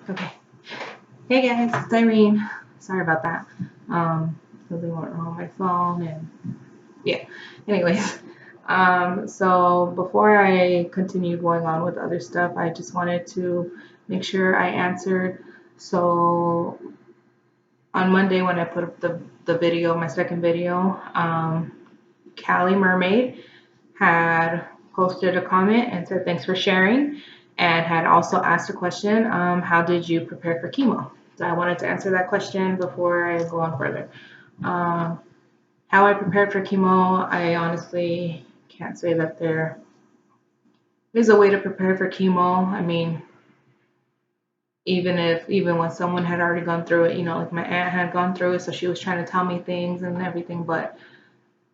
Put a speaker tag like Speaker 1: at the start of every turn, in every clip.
Speaker 1: Okay. Hey guys, it's Irene. Sorry about that. Something went wrong on my phone and yeah. Anyways, so before I continue going on with other stuff, I just wanted to make sure I answered. So on Monday when I put up the video, my second video, Callie Mermaid had posted a comment and said thanks for sharing, and had also asked a question, how did you prepare for chemo? So I wanted to answer that question before I go on further. Um, how I prepared for chemo, I honestly can't say that there is a way to prepare for chemo. I mean, even when someone had already gone through it, like my aunt had gone through it, so she was trying to tell me things and everything, but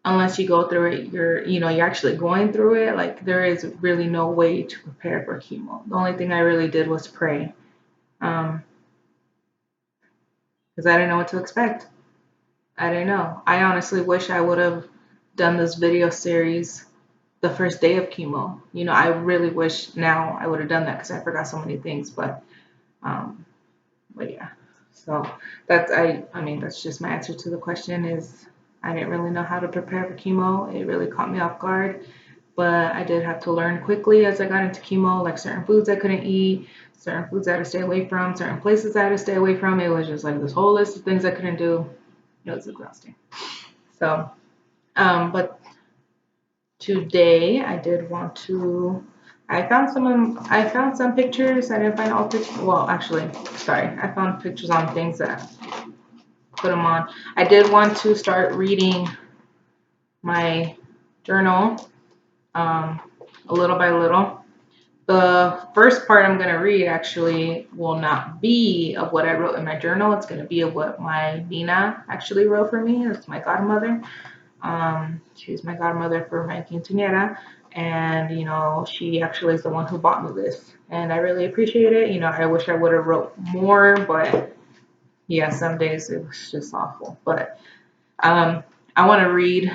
Speaker 1: unless you go through it, you're actually going through it. Like there is really no way to prepare for chemo. The only thing I really did was pray, um, because I didn't know what to expect. I didn't know. I honestly wish I would have done this video series the first day of chemo. I really wish now I would have done that because I forgot so many things. Um, but yeah. So that's just my answer to the question is I didn't really know how to prepare for chemo. It really caught me off guard. But I did have to learn quickly as I got into chemo, like certain foods I couldn't eat, certain foods I had to stay away from, certain places I had to stay away from. It was just like this whole list of things I couldn't do. It was exhausting. So, but today I did want to. I found some pictures. I didn't find all pictures. Well, actually, sorry. I found pictures on things that put them on. I did want to start reading my journal, um, a little by little. The first part I'm going to read actually will not be of what I wrote in my journal. It's going to be of what my Nina actually wrote for me. It's my godmother. She's my godmother for my quinceañera. And, she actually is the one who bought me this. And I really appreciate it. I wish I would have wrote more, but yeah, some days it was just awful. But I want to read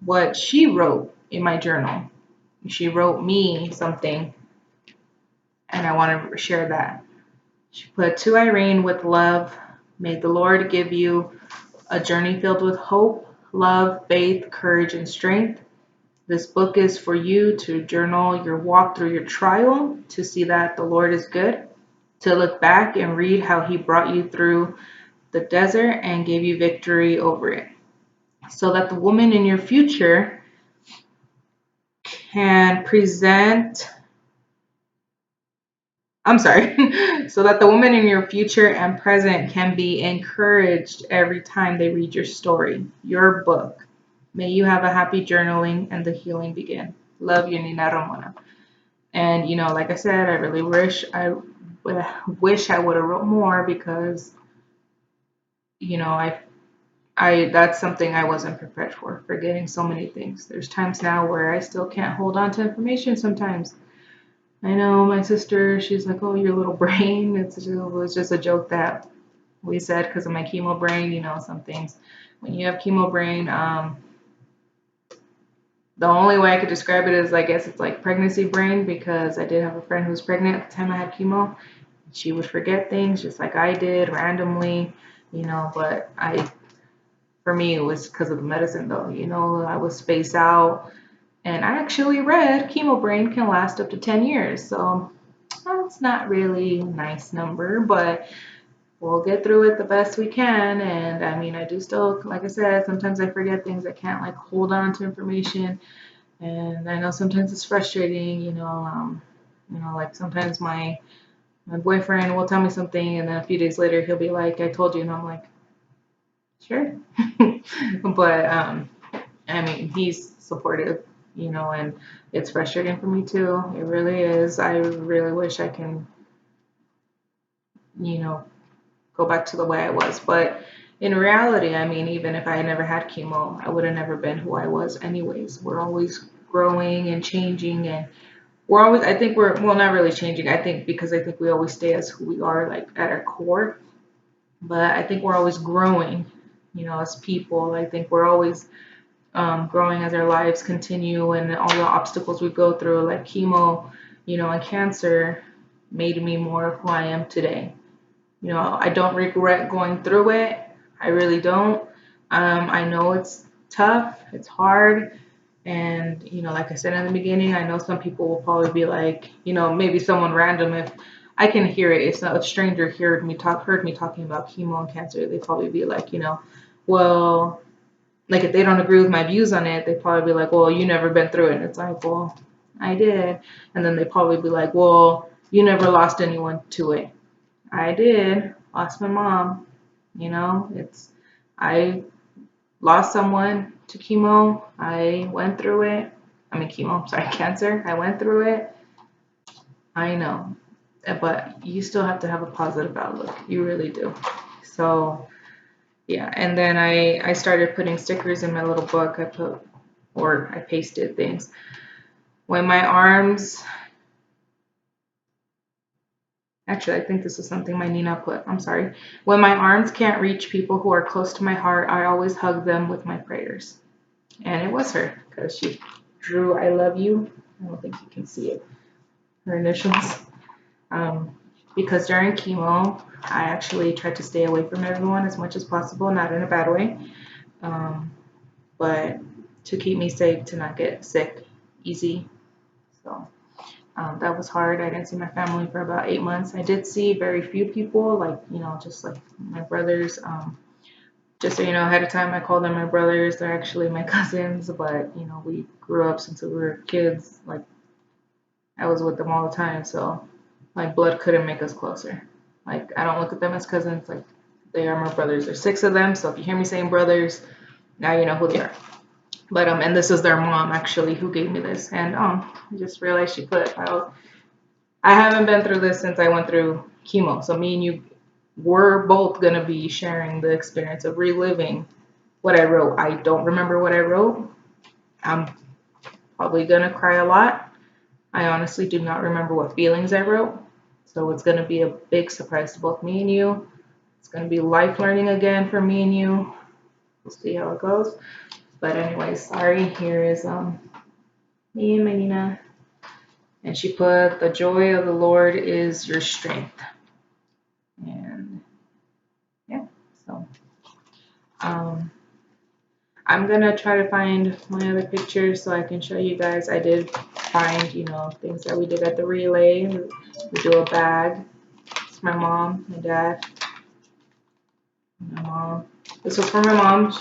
Speaker 1: what she wrote in my journal. She wrote me something, and I want to share that. She put, to Irene with love, may the Lord give you a journey filled with hope, love, faith, courage, and strength. This book is for you to journal your walk through your trial, to see that the Lord is good, to look back and read how he brought you through the desert and gave you victory over it, so that the woman in your future can present I'm sorry, so that the women in your future and present can be encouraged every time they read your story, your book. May you have a happy journaling and the healing begin. Love you, Nina Ramona. And like I said, I really wish I would have wrote more because I that's something I wasn't prepared for, forgetting so many things. There's times now where I still can't hold on to information sometimes. I know my sister, she's like, oh, your little brain. It was just a joke that we said because of my chemo brain. Some things, when you have chemo brain, the only way I could describe it is, I guess it's like pregnancy brain, because I did have a friend who was pregnant at the time I had chemo. She would forget things just like I did randomly, but for me, it was because of the medicine though. I was spaced out. And I actually read chemo brain can last up to 10 years. So that's not really a nice number, but we'll get through it the best we can. And I mean, I do still, like I said, sometimes I forget things. I can't like hold on to information. And I know sometimes it's frustrating, like sometimes my boyfriend will tell me something and then a few days later he'll be like, I told you. And I'm like, sure. But I mean, he's supportive, and it's frustrating for me too. It really is. I really wish I can, you know, go back to the way I was. But in reality, I mean, even if I had never had chemo, I would have never been who I was anyways. We're always growing and changing, and I think well, not really changing. I think because I think we always stay as who we are, like at our core. But I think we're always growing, as people. I think we're always growing as our lives continue, and all the obstacles we go through, like chemo, and cancer, made me more of who I am today. You know, I don't regret going through it. I really don't. I know it's tough, it's hard, and you know, like I said in the beginning, I know some people will probably be like, you know, maybe someone random, if I can hear it, if a stranger heard me talking about chemo and cancer, they'd probably be like, you know, well, like if they don't agree with my views on it, they'd probably be like, well, you never been through it. And it's like, well, I did. And then they probably be like, well, you never lost anyone to it. I did. Lost my mom. You know, I lost someone to chemo. I went through it. I mean, chemo, sorry, cancer. I went through it. I know. But you still have to have a positive outlook. You really do. So, yeah. And then I started putting stickers in my little book. I pasted things. When my arms, actually, I think this is something my Nina put. I'm sorry. When my arms can't reach people who are close to my heart, I always hug them with my prayers. And it was her because she drew I love you. I don't think you can see it. Her initials. Um, because during chemo, I actually tried to stay away from everyone as much as possible, not in a bad way, um, but to keep me safe, to not get sick easy. So that was hard. I didn't see my family for about 8 months. I did see very few people, like, you know, just like my brothers. Just so you know, ahead of time, I call them my brothers. They're actually my cousins, but, you know, we grew up since we were kids. Like, I was with them all the time, so like blood couldn't make us closer. Like, I don't look at them as cousins. Like, they are my brothers. There's 6 of them, so if you hear me saying brothers, now you know who they are. But and this is their mom actually who gave me this, and I just realized she put out. I haven't been through this since I went through chemo, so me and you, we're both gonna be sharing the experience of reliving what I wrote. I don't remember what I wrote. I'm probably gonna cry a lot. I honestly do not remember what feelings I wrote. So it's gonna be a big surprise to both me and you. It's gonna be life learning again for me and you. We'll see how it goes. But anyway, sorry. Here is me and Menina. And she put, the joy of the Lord is your strength. And yeah, so um I'm gonna try to find my other pictures so I can show you guys. I did find, you know, things that we did at the relay. We do a bag. It's my mom, my dad, my mom. This was for my mom.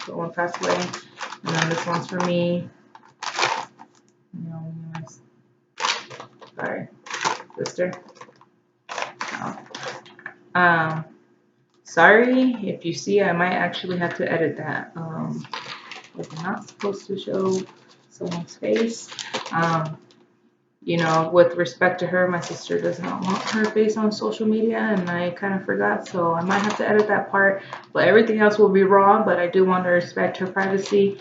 Speaker 1: The one passed away. And then this one's for me. You know, sorry, sister. Oh. Sorry if you see, I might actually have to edit that. Like I'm not supposed to show someone's face. You know, with respect to her, my sister does not want her face on social media, and I kind of forgot, so I might have to edit that part. But everything else will be raw, but I do want to respect her privacy.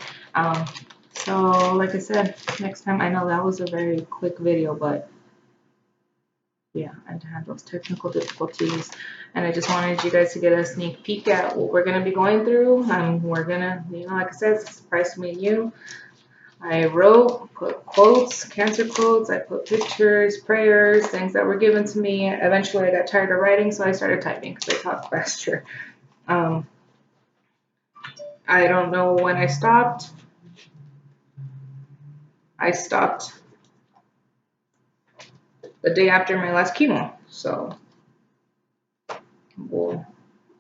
Speaker 1: So, like I said, next time, I know that was a very quick video, but yeah, I had those technical difficulties, and I just wanted you guys to get a sneak peek at what we're going to be going through. We're going to, you know, like I said, it's a surprise to me and you. I wrote, put quotes, cancer quotes, I put pictures, prayers, things that were given to me. Eventually I got tired of writing, so I started typing because I talk faster. Um, I don't know when I stopped. I stopped the day after my last chemo, so we'll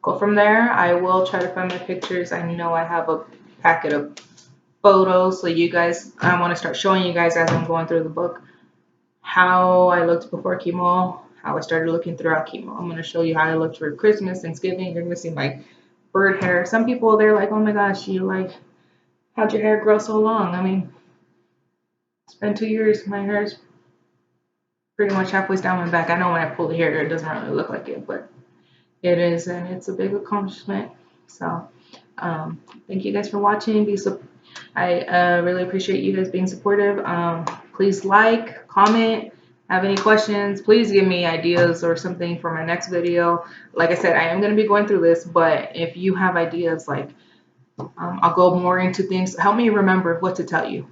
Speaker 1: go from there. I will try to find my pictures. I know I have a packet of photos, so you guys, I want to start showing you guys as I'm going through the book how I looked before chemo, how I started looking throughout chemo. I'm going to show you how I looked for Christmas, Thanksgiving. You're going to see my bird hair. Some people, they're like, oh my gosh, you like, how'd your hair grow so long? I mean, it's been 2 years. My hair's pretty much halfway down my back. I know when I pull the hair, it doesn't really look like it, but it is, and it's a big accomplishment. So, thank you guys for watching. I really appreciate you guys being supportive. Please like, comment, have any questions. Please give me ideas or something for my next video. Like I said, I am going to be going through this, but if you have ideas, like I'll go more into things. Help me remember what to tell you.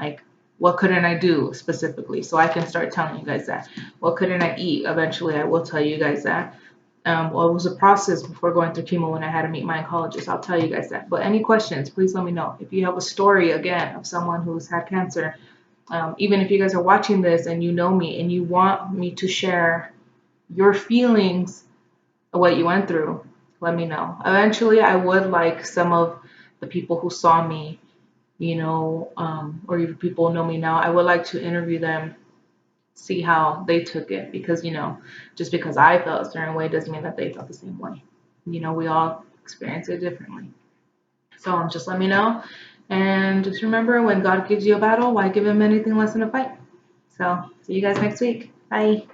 Speaker 1: Like, what couldn't I do specifically, so I can start telling you guys that. What couldn't I eat? Eventually, I will tell you guys that. Well, it was a process before going through chemo when I had to meet my oncologist. I'll tell you guys that. But any questions, please let me know. If you have a story, again, of someone who's had cancer, even if you guys are watching this and you know me and you want me to share your feelings of what you went through, let me know. Eventually, I would like some of the people who saw me, or even people who know me now, I would like to interview them, see how they took it, because just because I felt a certain way doesn't mean that they felt the same way. We all experience it differently. So just let me know, and just remember, when God gives you a battle, why give him anything less than a fight? So see you guys next week. Bye.